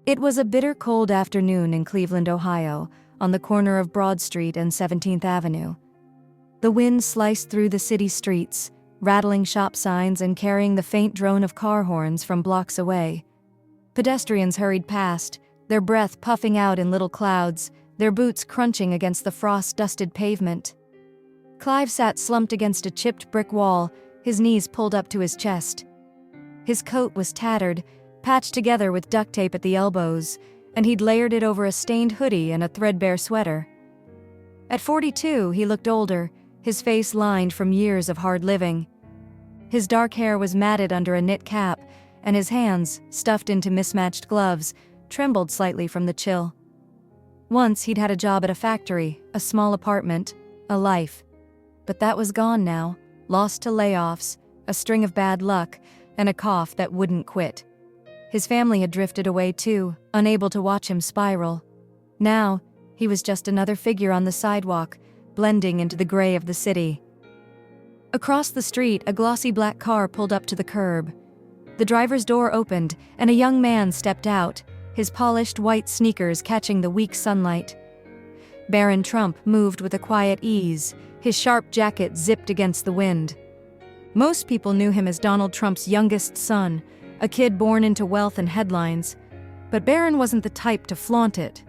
It was a bitter cold afternoon in Cleveland, Ohio, on the corner of Broad Street and 17th Avenue. The wind sliced through the city streets, rattling shop signs and carrying the faint drone of car horns from blocks away. Pedestrians hurried past, their breath puffing out in little clouds, their boots crunching against the frost-dusted pavement. Clive sat slumped against a chipped brick wall, his knees pulled up to his chest. His coat was tattered, patched together with duct tape at the elbows, and he'd layered it over a stained hoodie and a threadbare sweater. At 42, he looked older, his face lined from years of hard living. His dark hair was matted under a knit cap, and his hands, stuffed into mismatched gloves, trembled slightly from the chill. Once he'd had a job at a factory, a small apartment, a life. But that was gone now, lost to layoffs, a string of bad luck, and a cough that wouldn't quit. His family had drifted away too, unable to watch him spiral. Now, he was just another figure on the sidewalk, blending into the gray of the city. Across the street, a glossy black car pulled up to the curb. The driver's door opened, and a young man stepped out, his polished white sneakers catching the weak sunlight. Barron Trump moved with a quiet ease, his sharp jacket zipped against the wind. Most people knew him as Donald Trump's youngest son, a kid born into wealth and headlines. But Barron wasn't the type to flaunt it.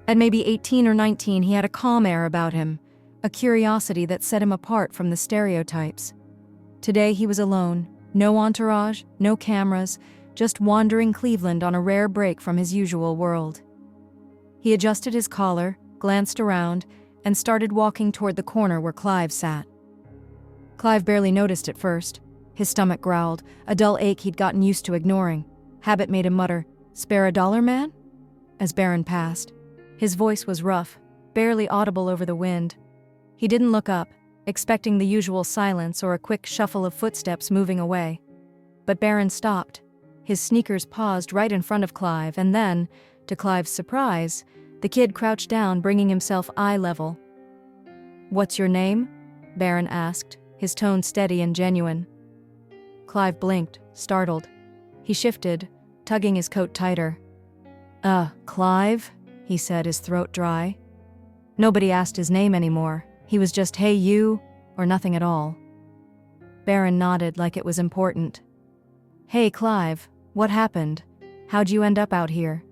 At maybe 18 or 19, he had a calm air about him, a curiosity that set him apart from the stereotypes. Today he was alone, no entourage, no cameras, just wandering Cleveland on a rare break from his usual world. He adjusted his collar, glanced around, and started walking toward the corner where Clive sat. Clive barely noticed at first. His stomach growled, a dull ache he'd gotten used to ignoring. Habit made him mutter, "Spare a dollar, man?" As Barron passed. His voice was rough, barely audible over the wind. He didn't look up, expecting the usual silence or a quick shuffle of footsteps moving away. But Barron stopped. His sneakers paused right in front of Clive, and then, to Clive's surprise, the kid crouched down, bringing himself eye level. "What's your name?" Barron asked, his tone steady and genuine. Clive blinked, startled. He shifted, tugging his coat tighter. Clive?" he said, his throat dry. Nobody asked his name anymore. He was just, "Hey, you," or nothing at all. Barron nodded like it was important. "Hey, Clive, what happened? How'd you end up out here?"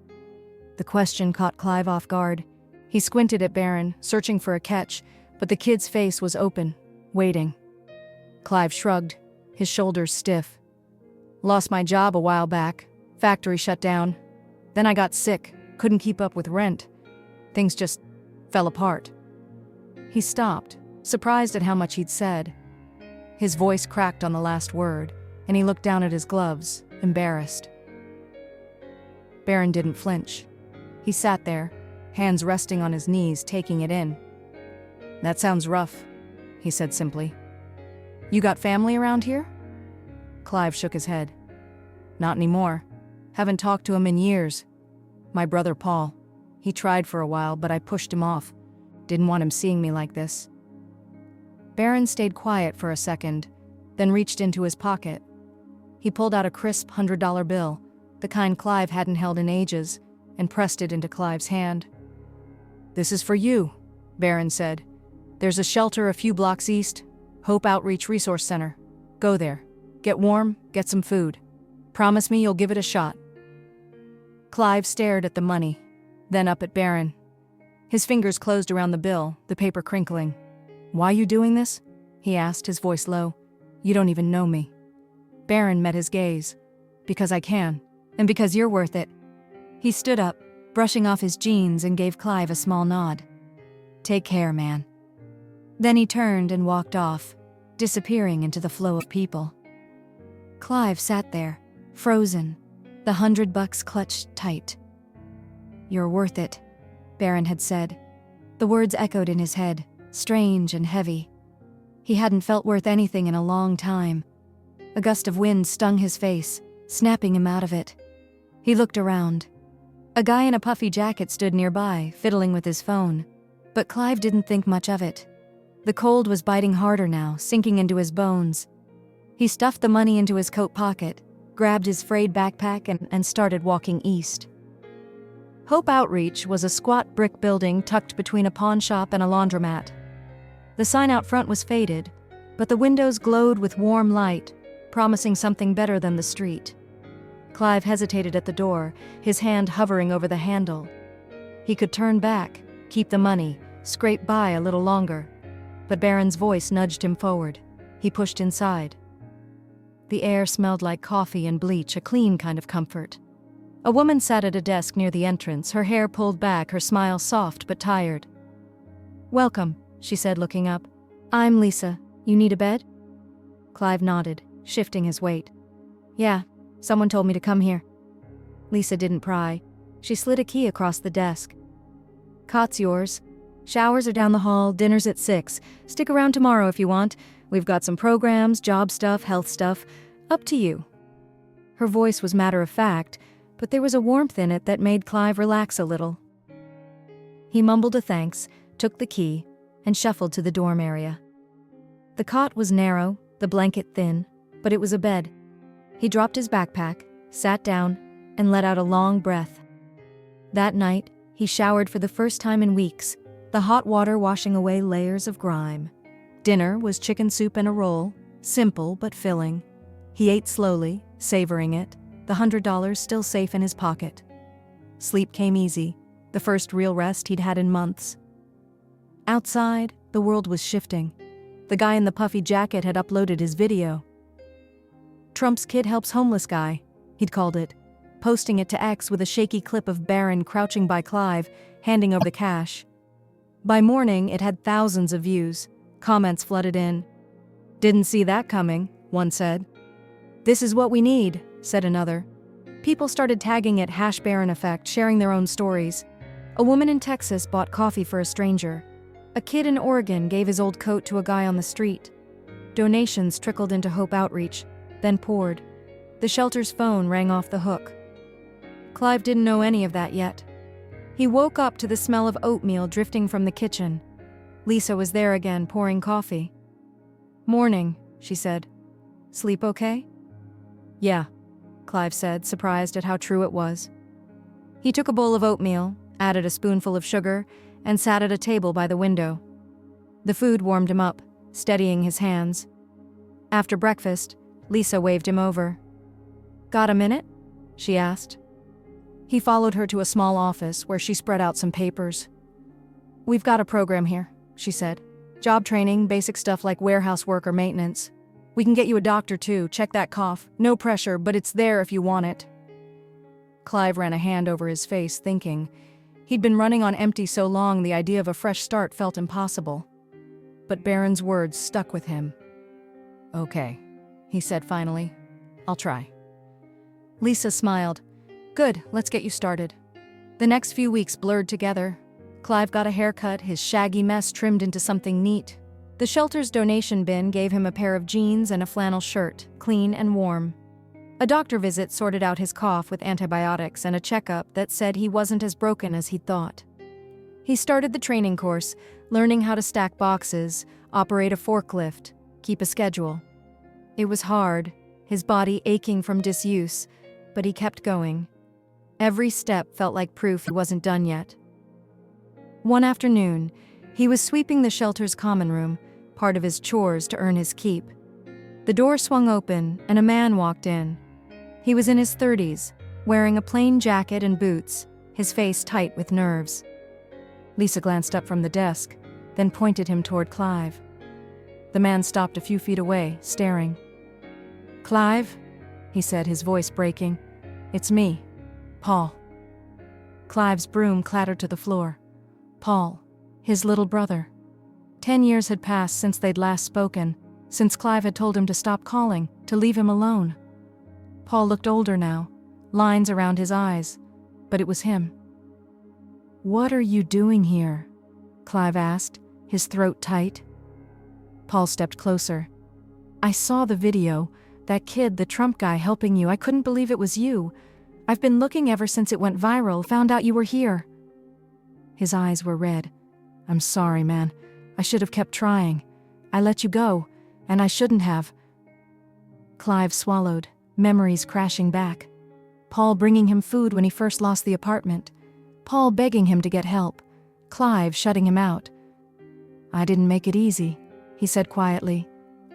The question caught Clive off guard. He squinted at Barron, searching for a catch, but the kid's face was open, waiting. Clive shrugged, his shoulders stiff. "Lost my job a while back. Factory shut down. Then I got sick, couldn't keep up with rent. Things just fell apart." He stopped, surprised at how much he'd said. His voice cracked on the last word, and he looked down at his gloves, embarrassed. Barron didn't flinch. He sat there, hands resting on his knees, taking it in. "That sounds rough," he said simply. "You got family around here?" Clive shook his head. "Not anymore. Haven't talked to him in years. My brother Paul. He tried for a while, but I pushed him off. Didn't want him seeing me like this." Barron stayed quiet for a second, then reached into his pocket. He pulled out a crisp $100 bill, the kind Clive hadn't held in ages, and pressed it into Clive's hand. "This is for you," Barron said. "There's a shelter a few blocks east, Hope Outreach Resource Center. Go there. Get warm, get some food. Promise me you'll give it a shot." Clive stared at the money, then up at Barron. His fingers closed around the bill, the paper crinkling. "Why you doing this?" he asked, his voice low. "You don't even know me." Barron met his gaze. "Because I can, and because you're worth it." He stood up, brushing off his jeans, and gave Clive a small nod. "Take care, man." Then he turned and walked off, disappearing into the flow of people. Clive sat there, frozen, the $100 clutched tight. "You're worth it," Barron had said. The words echoed in his head, strange and heavy. He hadn't felt worth anything in a long time. A gust of wind stung his face, snapping him out of it. He looked around. A guy in a puffy jacket stood nearby, fiddling with his phone. But Clive didn't think much of it. The cold was biting harder now, sinking into his bones. He stuffed the money into his coat pocket, grabbed his frayed backpack, and started walking east. Hope Outreach was a squat brick building tucked between a pawn shop and a laundromat. The sign out front was faded, but the windows glowed with warm light, promising something better than the street. Clive hesitated at the door, his hand hovering over the handle. He could turn back, keep the money, scrape by a little longer. But Barron's voice nudged him forward. He pushed inside. The air smelled like coffee and bleach, a clean kind of comfort. A woman sat at a desk near the entrance, her hair pulled back, her smile soft but tired. "Welcome," she said, looking up. "I'm Lisa. You need a bed?" Clive nodded, shifting his weight. "Yeah, someone told me to come here." Lisa didn't pry. She slid a key across the desk. "Cot's yours. Showers are down the hall, dinner's at 6. Stick around tomorrow if you want. We've got some programs, job stuff, health stuff. Up to you." Her voice was matter-of-fact, but there was a warmth in it that made Clive relax a little. He mumbled a thanks, took the key, and shuffled to the dorm area. The cot was narrow, the blanket thin, but it was a bed. He dropped his backpack, sat down, and let out a long breath. That night, he showered for the first time in weeks, the hot water washing away layers of grime. Dinner was chicken soup and a roll, simple but filling. He ate slowly, savoring it, the $100 still safe in his pocket. Sleep came easy, the first real rest he'd had in months. Outside, the world was shifting. The guy in the puffy jacket had uploaded his video. "Trump's kid helps homeless guy," he'd called it, posting it to X with a shaky clip of Barron crouching by Clive, handing over the cash. By morning, it had thousands of views. Comments flooded in. "Didn't see that coming," one said. "This is what we need," said another. People started tagging it #Barron Effect, sharing their own stories. A woman in Texas bought coffee for a stranger. A kid in Oregon gave his old coat to a guy on the street. Donations trickled into Hope Outreach, then poured. The shelter's phone rang off the hook. Clive didn't know any of that yet. He woke up to the smell of oatmeal drifting from the kitchen. Lisa was there again, pouring coffee. "Morning," she said. "Sleep okay?" "Yeah," Clive said, surprised at how true it was. He took a bowl of oatmeal, added a spoonful of sugar, and sat at a table by the window. The food warmed him up, steadying his hands. After breakfast, Lisa waved him over. "Got a minute?" she asked. He followed her to a small office where she spread out some papers. "We've got a program here," she said. "Job training, basic stuff like warehouse work or maintenance. We can get you a doctor too, check that cough. No pressure, but it's there if you want it." Clive ran a hand over his face, thinking. He'd been running on empty so long the idea of a fresh start felt impossible. But Barron's words stuck with him. "Okay," he said finally. "I'll try." Lisa smiled. "Good, let's get you started." The next few weeks blurred together. Clive got a haircut, his shaggy mess trimmed into something neat. The shelter's donation bin gave him a pair of jeans and a flannel shirt, clean and warm. A doctor visit sorted out his cough with antibiotics and a checkup that said he wasn't as broken as he'd thought. He started the training course, learning how to stack boxes, operate a forklift, keep a schedule. It was hard, his body aching from disuse, but he kept going. Every step felt like proof he wasn't done yet. One afternoon, he was sweeping the shelter's common room, part of his chores to earn his keep. The door swung open, and a man walked in. He was in his 30s, wearing a plain jacket and boots, his face tight with nerves. Lisa glanced up from the desk, then pointed him toward Clive. The man stopped a few feet away, staring. "Clive," he said, his voice breaking. "It's me, Paul." Clive's broom clattered to the floor. Paul, his little brother. 10 years had passed since they'd last spoken, since Clive had told him to stop calling, to leave him alone. Paul looked older now, lines around his eyes, but it was him. "What are you doing here?" Clive asked, his throat tight. Paul stepped closer. "I saw the video, that kid, the Trump guy helping you. I couldn't believe it was you. I've been looking ever since it went viral, found out you were here." His eyes were red. "I'm sorry, man. I should have kept trying. I let you go, and I shouldn't have." Clive swallowed, memories crashing back. Paul bringing him food when he first lost the apartment. Paul begging him to get help, Clive shutting him out. "I didn't make it easy," he said quietly.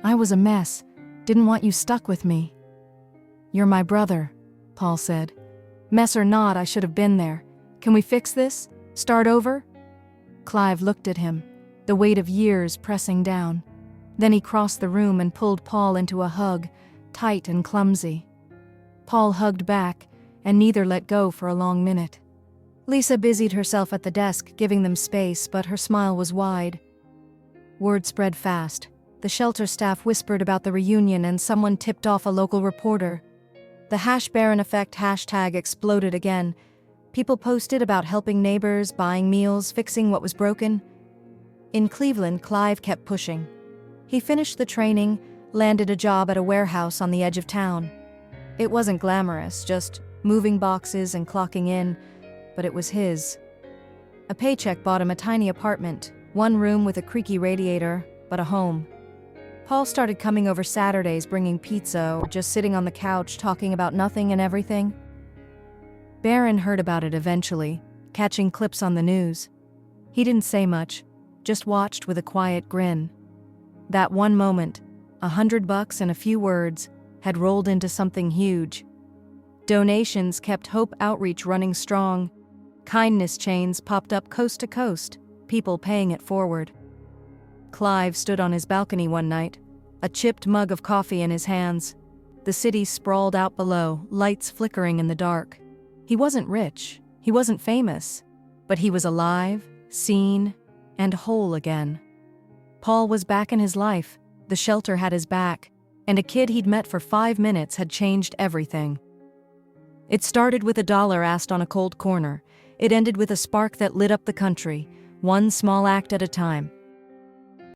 "I was a mess. Didn't want you stuck with me." "You're my brother," Paul said. "Mess or not, I should have been there. Can we fix this? Start over?" Clive looked at him, the weight of years pressing down. Then he crossed the room and pulled Paul into a hug, tight and clumsy. Paul hugged back, and neither let go for a long minute. Lisa busied herself at the desk, giving them space, but her smile was wide. Word spread fast. The shelter staff whispered about the reunion, and someone tipped off a local reporter. The #Barron effect hashtag exploded again. People posted about helping neighbors, buying meals, fixing what was broken. In Cleveland, Clive kept pushing. He finished the training, landed a job at a warehouse on the edge of town. It wasn't glamorous, just moving boxes and clocking in, but it was his. A paycheck bought him a tiny apartment, one room with a creaky radiator, but a home. Paul started coming over Saturdays bringing pizza or just sitting on the couch talking about nothing and everything. Barron heard about it eventually, catching clips on the news. He didn't say much, just watched with a quiet grin. That one moment, $100 and a few words, had rolled into something huge. Donations kept Hope Outreach running strong. Kindness chains popped up coast to coast, people paying it forward. Clive stood on his balcony one night, a chipped mug of coffee in his hands. The city sprawled out below, lights flickering in the dark. He wasn't rich, he wasn't famous, but he was alive, seen, and whole again. Paul was back in his life, the shelter had his back, and a kid he'd met for 5 minutes had changed everything. It started with $1 asked on a cold corner. It ended with a spark that lit up the country, one small act at a time.